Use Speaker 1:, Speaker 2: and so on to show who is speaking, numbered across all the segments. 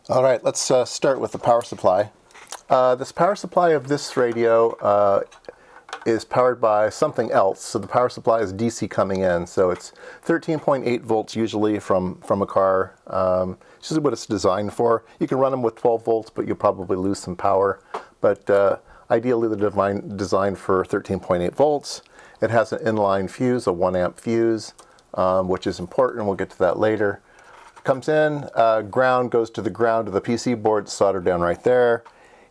Speaker 1: All right, let's start with the power supply. This power supply of this radio is powered by something else. So the power supply is DC coming in. So it's 13.8 volts usually from a car. This is what it's designed for. You can run them with 12 volts, but you'll probably lose some power. But ideally they're designed for 13.8 volts. It has an inline fuse, a 1 amp fuse, which is important. We'll get to that later. Comes in, ground goes to the ground of the PC board, soldered down right there.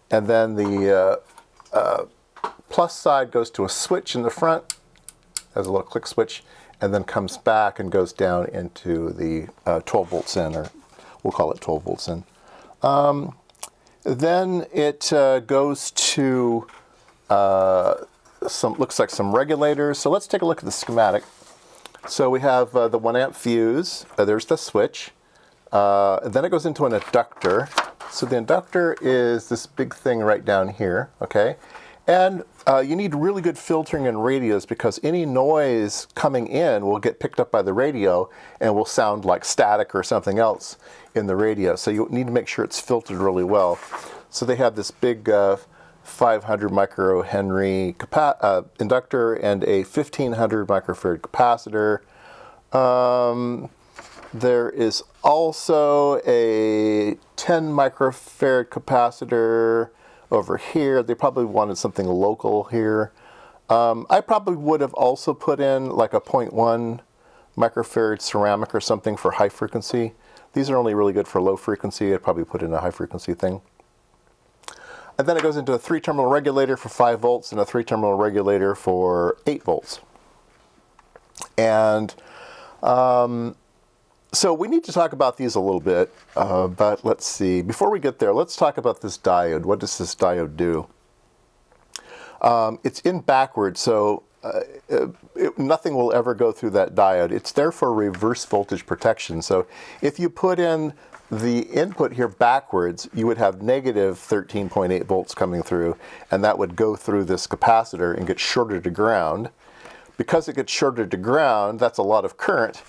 Speaker 1: And then the plus side goes to a switch in the front, has a little click switch, and then comes back and goes down into the 12 volts in, or we'll call it 12 volts in. Then it goes to looks like some regulators. So let's take a look at the schematic. So we have the 1 amp fuse, there's the switch. Then it goes into an inductor. So the inductor is this big thing right down here, okay? And you need really good filtering in radios because any noise coming in will get picked up by the radio and will sound like static or something else in the radio. So you need to make sure it's filtered really well. So they have this big 500 microhenry inductor and a 1500 microfarad capacitor. There is also a 10 microfarad capacitor over here. They probably wanted something local here. I probably would have also put in like a 0.1 microfarad ceramic or something for high frequency. These are only really good for low frequency. I'd probably put in a high frequency thing. And then it goes into a 3-terminal regulator for 5 volts and a 3-terminal regulator for 8 volts. And so we need to talk about these a little bit, but let's see. Before we get there, let's talk about this diode. What does this diode do? It's in backwards, so nothing will ever go through that diode. It's there for reverse voltage protection. So if you put in the input here backwards, you would have negative 13.8 volts coming through, and that would go through this capacitor and get shorted to ground. Because it gets shorted to ground, that's a lot of current,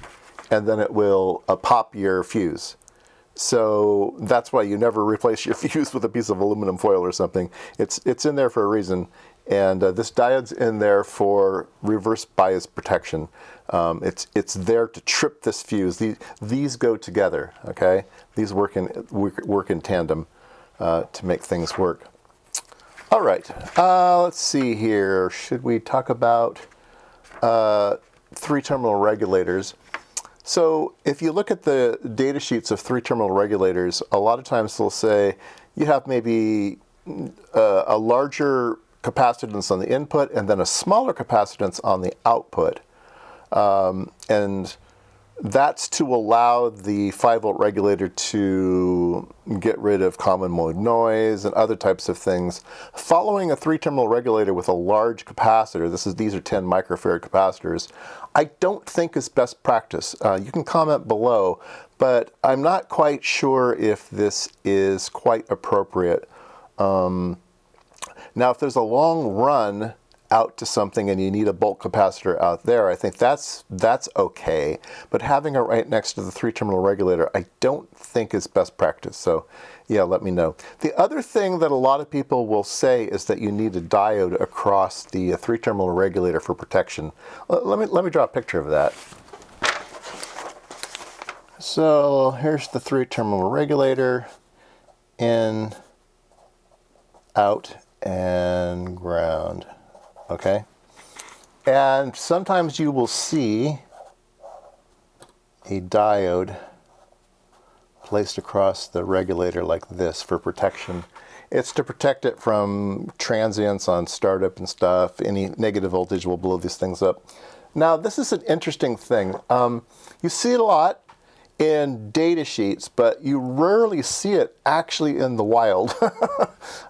Speaker 1: and then it will pop your fuse. So that's why you never replace your fuse with a piece of aluminum foil or something. It's in there for a reason, and this diode's in there for reverse bias protection. It's there to trip this fuse. These go together, okay? These work in tandem to make things work. All right, let's see here. Should we talk about 3-terminal regulators? So if you look at the data sheets of 3-terminal regulators, a lot of times they'll say you have maybe a larger capacitance on the input and then a smaller capacitance on the output. And that's to allow the 5-volt regulator to get rid of common mode noise and other types of things. Following a 3-terminal regulator with a large capacitor, these are 10 microfarad capacitors, I don't think is best practice. You can comment below, but I'm not quite sure if this is quite appropriate. Now, if there's a long run out to something and you need a bulk capacitor out there, I think that's okay. But having it right next to the 3-terminal regulator, I don't think is best practice. So yeah, let me know. The other thing that a lot of people will say is that you need a diode across the 3-terminal regulator for protection. Let me draw a picture of that. So here's the 3-terminal regulator, in, out, and ground. Okay, and sometimes you will see a diode placed across the regulator like this for protection. It's to protect it from transients on startup and stuff. Any negative voltage will blow these things up. Now, this is an interesting thing. You see it a lot in data sheets, but you rarely see it actually in the wild.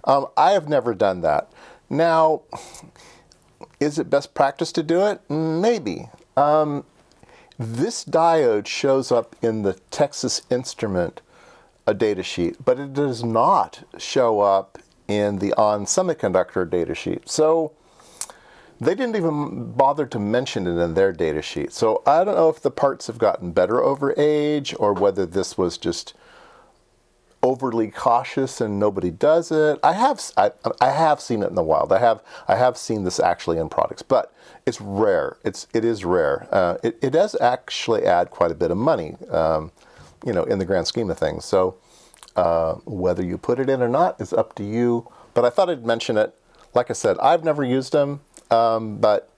Speaker 1: I have never done that. Now, is it best practice to do it? Maybe. This diode shows up in the Texas Instrument data sheet, but it does not show up in the ON Semiconductor data sheet. So they didn't even bother to mention it in their data sheet. So I don't know if the parts have gotten better over age or whether this was just overly cautious and nobody does it. I have seen it in the wild. I have seen this actually in products, but it's rare. It is rare. It does actually add quite a bit of money, in the grand scheme of things. So whether you put it in or not is up to you. But I thought I'd mention it. Like I said, I've never used them, but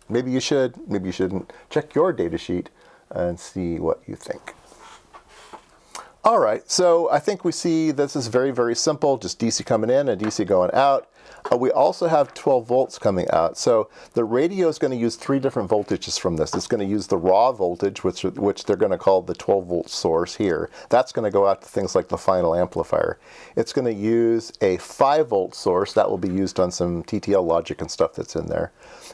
Speaker 1: maybe you should. Maybe you shouldn't. Check your data sheet and see what you think. All right, so I think we see this is very, very simple, just DC coming in and DC going out. We also have 12 volts coming out. So the radio is going to use 3 different voltages from this. It's going to use the raw voltage, which they're going to call the 12 volt source here. That's going to go out to things like the final amplifier. It's going to use a 5 volt source that will be used on some TTL logic and stuff that's in there.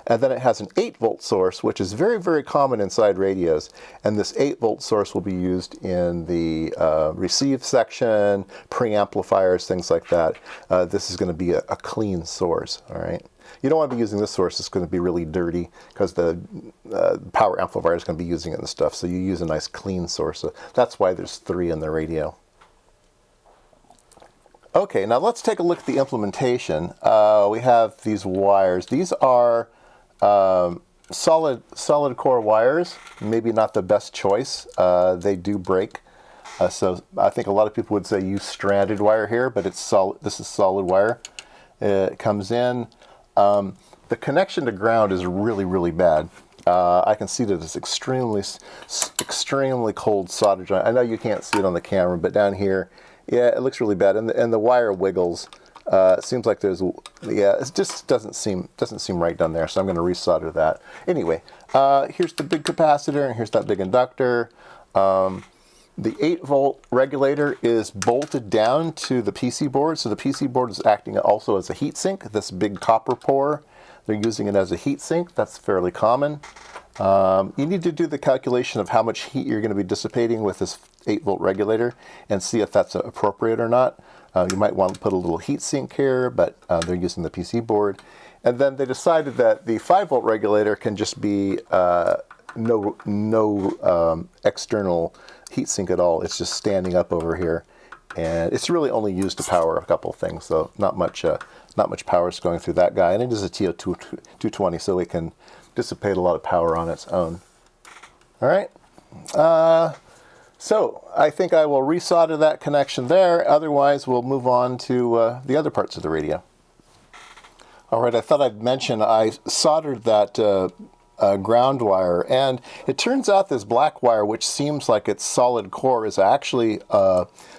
Speaker 1: And then it has an 8 volt source, which is very, very common inside radios. And this 8 volt source will be used in the receive section, preamplifiers, things like that. This is going to be a clean source, all right? You don't want to be using this source. It's going to be really dirty because the power amplifier is going to be using it and stuff. So you use a nice clean source. So that's why there's 3 in the radio. Okay, now let's take a look at the implementation. We have these wires. These are solid core wires. Maybe not the best choice. They do break. So I think a lot of people would say use stranded wire here, but it's solid. This is solid wire. It comes in. The connection to ground is really, really bad. I can see that it's extremely cold solder joint. I know you can't see it on the camera, but down here, yeah, it looks really bad, and the wire wiggles. It seems like there's, it just doesn't seem right down there. So I'm going to resolder that. Anyway, here's the big capacitor, and here's that big inductor. The 8 volt regulator is bolted down to the PC board. So the PC board is acting also as a heat sink. This big copper pour, they're using it as a heat sink. That's fairly common. You need to do the calculation of how much heat you're going to be dissipating with this 8 volt regulator and see if that's appropriate or not. You might want to put a little heat sink here, but they're using the PC board. And then they decided that the 5 volt regulator can just be no external heat sink at all. It's just standing up over here, and it's really only used to power a couple of things. So not much power is going through that guy, and it is a TO220, so it can dissipate a lot of power on its own. All right. So I think I will resolder that connection there. Otherwise, we'll move on to the other parts of the radio. All right, I thought I'd mention I soldered that ground wire, and it turns out this black wire, which seems like it's solid core, is actually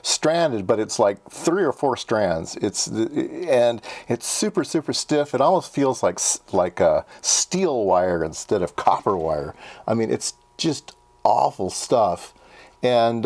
Speaker 1: stranded, but it's like 3 or 4 strands. And it's super, super stiff. It almost feels like a steel wire instead of copper wire. I mean, it's just awful stuff. And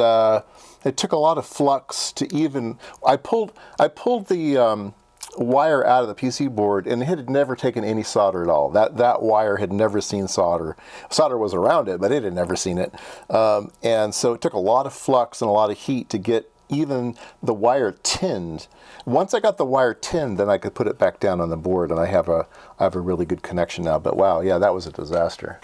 Speaker 1: it took a lot of flux to even. I pulled the wire out of the PC board, and it had never taken any solder at all. That wire had never seen solder. Solder was around it, but it had never seen it. And so it took a lot of flux and a lot of heat to get even the wire tinned. Once I got the wire tinned, then I could put it back down on the board, and I have a really good connection now. But wow, yeah, that was a disaster.